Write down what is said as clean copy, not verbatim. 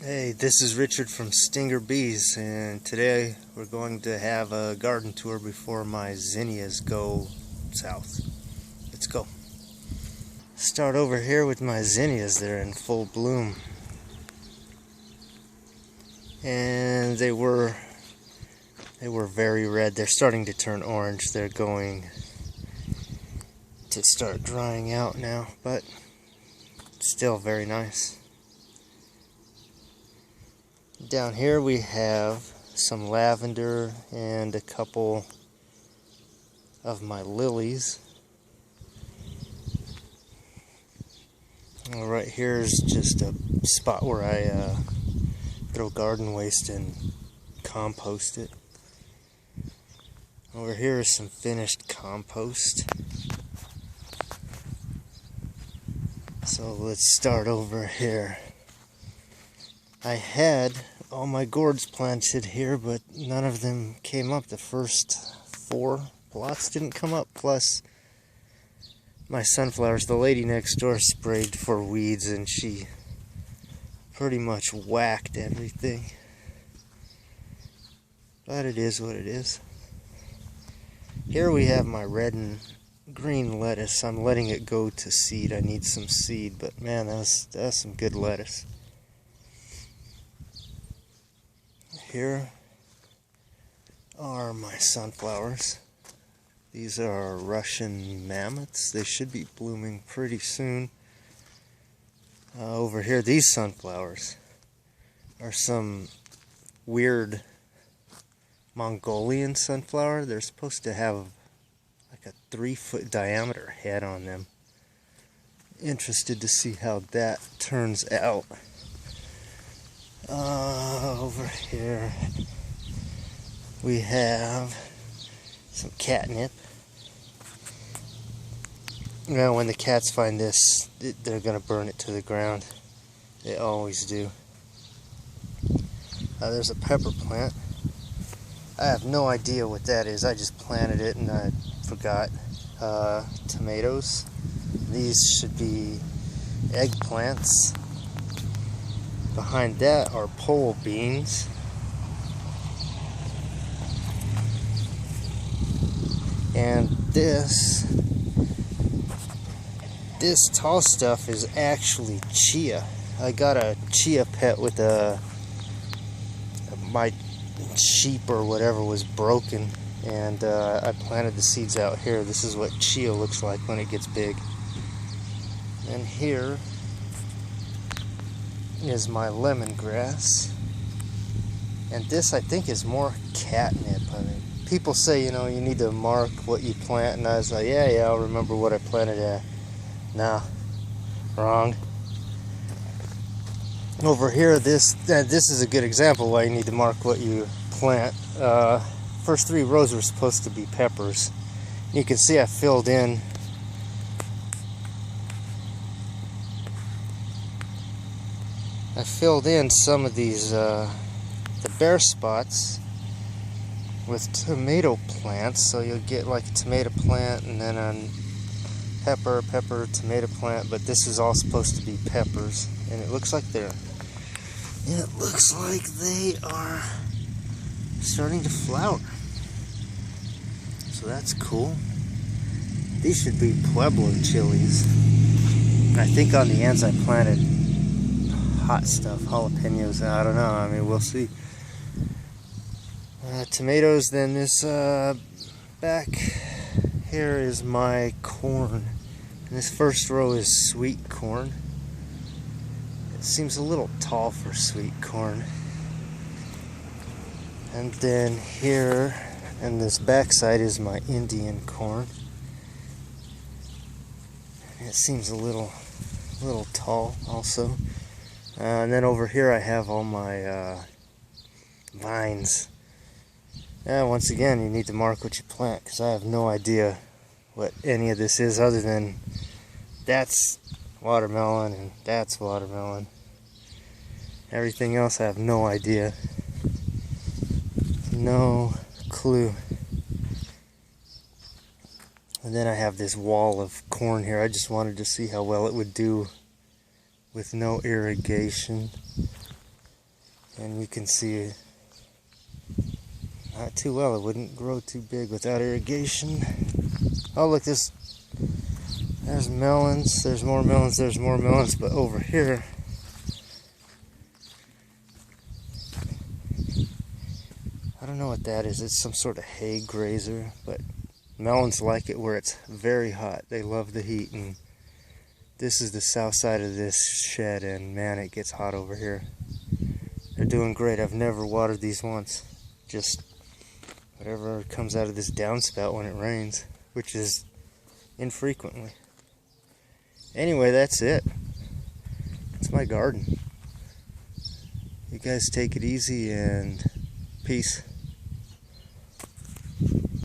Hey, this is Richard from Stinger Bees, and today we're going to have a garden tour before my zinnias go south. Let's go. Start over here with my zinnias. They're in full bloom, and they were very red. They're starting to turn orange. They're going to start drying out now, but still very nice. Down here we have some lavender and a couple of my lilies. Right here is just a spot where I throw garden waste and compost it. Over here is some finished compost. So let's start over here. I had all my gourds planted here, but none of them came up. The first 4 plots didn't come up, plus my sunflowers. The lady next door sprayed for weeds and she pretty much whacked everything. But it is what it is. Here we have my red and green lettuce. I'm letting it go to seed. I need some seed, but man, that's some good lettuce. Here are my sunflowers. These are Russian mammoths. They should be blooming pretty soon. Over here, these sunflowers are some weird Mongolian sunflower. They're supposed to have like a 3-foot diameter head on them. Interested to see how that turns out. Over here we have some catnip. Now when the cats find this, they're gonna burn it to the ground. They always do. There's a pepper plant. I have no idea what that is. I just planted it and I forgot. Tomatoes. These should be eggplants. Behind that are pole beans. And this tall stuff is actually chia. I got a chia pet with my sheep or whatever was broken, and I planted the seeds out here. This is what chia looks like when it gets big. And here is my lemongrass, and this I think is more catnip. I mean, people say, you need to mark what you plant, and I was like, yeah, I'll remember what I planted at. Nah, wrong. Over here, this is a good example why you need to mark what you plant. First 3 rows were supposed to be peppers. You can see I filled in some of these the bare spots with tomato plants, so you'll get like a tomato plant and then a pepper, tomato plant, but this is all supposed to be peppers, and it looks like they are starting to flower. So that's cool. These should be Pueblo chilies. I think on the ends I planted hot stuff, jalapenos. I don't know. I mean, we'll see. Tomatoes. Then this back here is my corn. And this first row is sweet corn. It seems a little tall for sweet corn. And then here, and this back side is my Indian corn. It seems a little tall also. And then over here I have all my vines. Once again, you need to mark what you plant, because I have no idea what any of this is other than that's watermelon and that's watermelon. Everything else I have no idea. No clue. And then I have this wall of corn here. I just wanted to see how well it would do with no irrigation. And you can see not too well. It wouldn't grow too big without irrigation. Oh, look, there's melons. There's more melons. There's more melons. But over here, I don't know what that is. It's some sort of hay grazer, but melons like it where it's very hot. They love the heat, and this is the south side of this shed, and man, it gets hot over here. They're doing great. I've never watered these once. Just whatever comes out of this downspout when it rains, which is infrequently. Anyway, that's it. It's my garden. You guys take it easy, and peace.